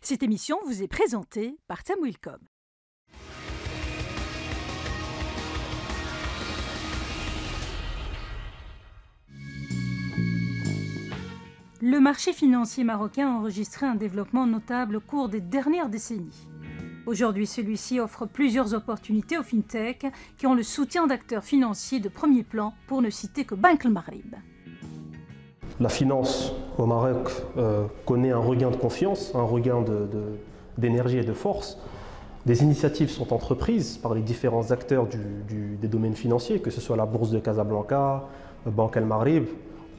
Cette émission vous est présentée par Tamwilcom. Le marché financier marocain a enregistré un développement notable au cours des dernières décennies. Aujourd'hui, celui-ci offre plusieurs opportunités aux fintech qui ont le soutien d'acteurs financiers de premier plan, pour ne citer que Bank El Maghrib. La finance au Maroc connaît un regain de confiance, un regain d'énergie et de force. Des initiatives sont entreprises par les différents acteurs des domaines financiers, que ce soit la Bourse de Casablanca, Bank El Maghrib.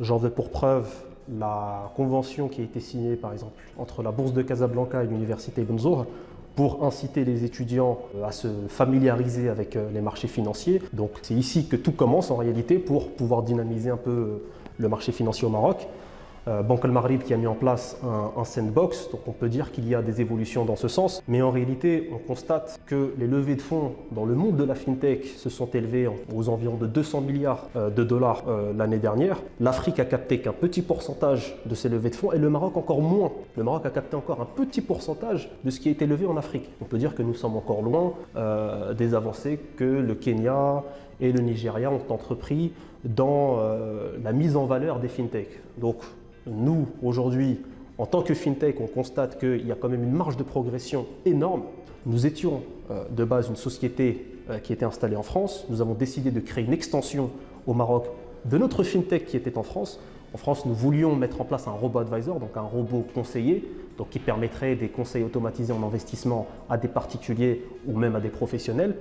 J'en veux pour preuve la convention qui a été signée par exemple entre la Bourse de Casablanca et l'Université Ibn Zohr pour inciter les étudiants à se familiariser avec les marchés financiers. Donc c'est ici que tout commence en réalité pour pouvoir dynamiser un peu le marché financier au Maroc. Bank El Maghrib qui a mis en place un sandbox, donc on peut dire qu'il y a des évolutions dans ce sens, mais en réalité on constate que les levées de fonds dans le monde de la fintech se sont élevées aux environs de 200 milliards de dollars l'année dernière. L'Afrique a capté qu'un petit pourcentage de ces levées de fonds et le Maroc encore moins. Le Maroc a capté encore un petit pourcentage de ce qui a été levé en Afrique. On peut dire que nous sommes encore loin des avancées que le Kenya et le Nigeria ont entrepris dans la mise en valeur des fintech. Donc nous, aujourd'hui, en tant que fintech, on constate qu'il y a quand même une marge de progression énorme. Nous étions de base une société qui était installée en France. Nous avons décidé de créer une extension au Maroc de notre fintech qui était en France. En France, nous voulions mettre en place un robot advisor, donc un robot conseiller, donc qui permettrait des conseils automatisés en investissement à des particuliers ou même à des professionnels.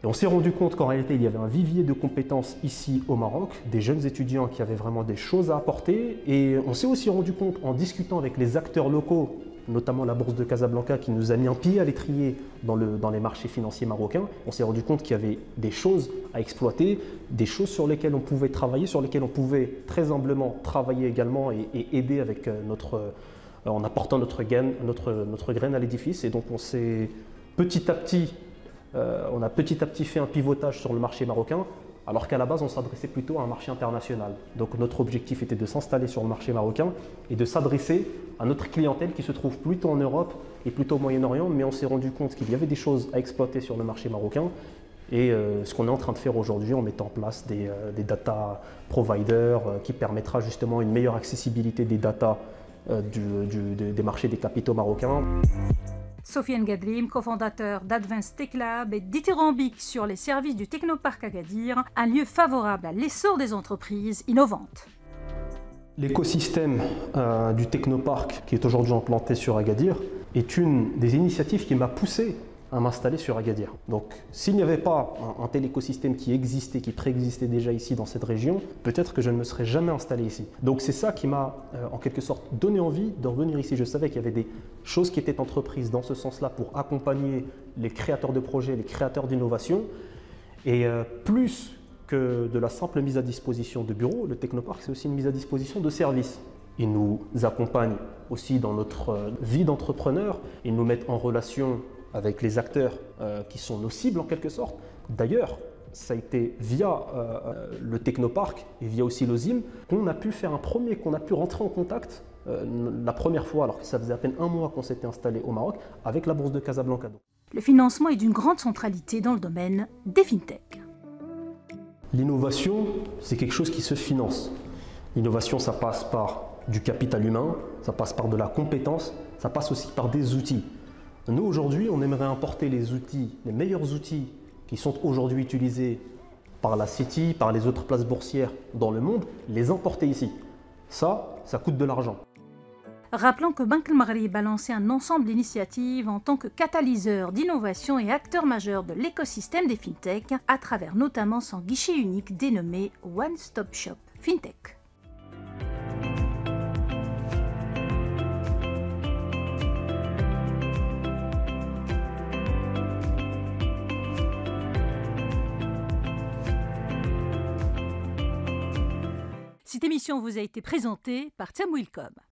Et on s'est rendu compte qu'en réalité, il y avait un vivier de compétences ici au Maroc, des jeunes étudiants qui avaient vraiment des choses à apporter. Et on s'est aussi rendu compte en discutant avec les acteurs locaux, notamment la Bourse de Casablanca qui nous a mis un pied à l'étrier dans les marchés financiers marocains, on s'est rendu compte qu'il y avait des choses à exploiter, des choses sur lesquelles on pouvait travailler, sur lesquelles on pouvait très humblement travailler également et aider avec en apportant notre graine à l'édifice. Et donc on s'est petit à petit fait un pivotage sur le marché marocain, alors qu'à la base, on s'adressait plutôt à un marché international. Donc notre objectif était de s'installer sur le marché marocain et de s'adresser à notre clientèle qui se trouve plutôt en Europe et plutôt au Moyen-Orient, mais on s'est rendu compte qu'il y avait des choses à exploiter sur le marché marocain. Et ce qu'on est en train de faire aujourd'hui en mettant en place des data providers qui permettra justement une meilleure accessibilité des data des marchés des capitaux marocains. Sofiane Gadrim, cofondateur d'Advanced Tech Lab et dithyrambique sur les services du Technopark Agadir, un lieu favorable à l'essor des entreprises innovantes. L'écosystème du Technopark qui est aujourd'hui implanté sur Agadir est une des initiatives qui m'a poussé à m'installer sur Agadir. Donc s'il n'y avait pas un tel écosystème qui existait, qui préexistait déjà ici dans cette région, peut-être que je ne me serais jamais installé ici. Donc c'est ça qui m'a en quelque sorte donné envie de revenir ici. Je savais qu'il y avait des choses qui étaient entreprises dans ce sens-là pour accompagner les créateurs de projets, les créateurs d'innovation. Et plus que de la simple mise à disposition de bureaux, le Technopark c'est aussi une mise à disposition de services. Ils nous accompagnent aussi dans notre vie d'entrepreneur, ils nous mettent en relation avec les acteurs qui sont nos cibles en quelque sorte. D'ailleurs, ça a été via le Technopark et via aussi l'OSIM qu'on a pu rentrer en contact la première fois, alors que ça faisait à peine un mois qu'on s'était installé au Maroc, avec la Bourse de Casablanca. Le financement est d'une grande centralité dans le domaine des fintech. L'innovation, c'est quelque chose qui se finance. L'innovation, ça passe par du capital humain, ça passe par de la compétence, ça passe aussi par des outils. Nous, aujourd'hui, on aimerait importer les outils, les meilleurs outils qui sont aujourd'hui utilisés par la City, par les autres places boursières dans le monde, les importer ici. Ça coûte de l'argent. Rappelons que Bank El Maghrib a lancé un ensemble d'initiatives en tant que catalyseur d'innovation et acteur majeur de l'écosystème des fintech, à travers notamment son guichet unique dénommé One Stop Shop Fintech. Cette émission vous a été présentée par Tamwilcom.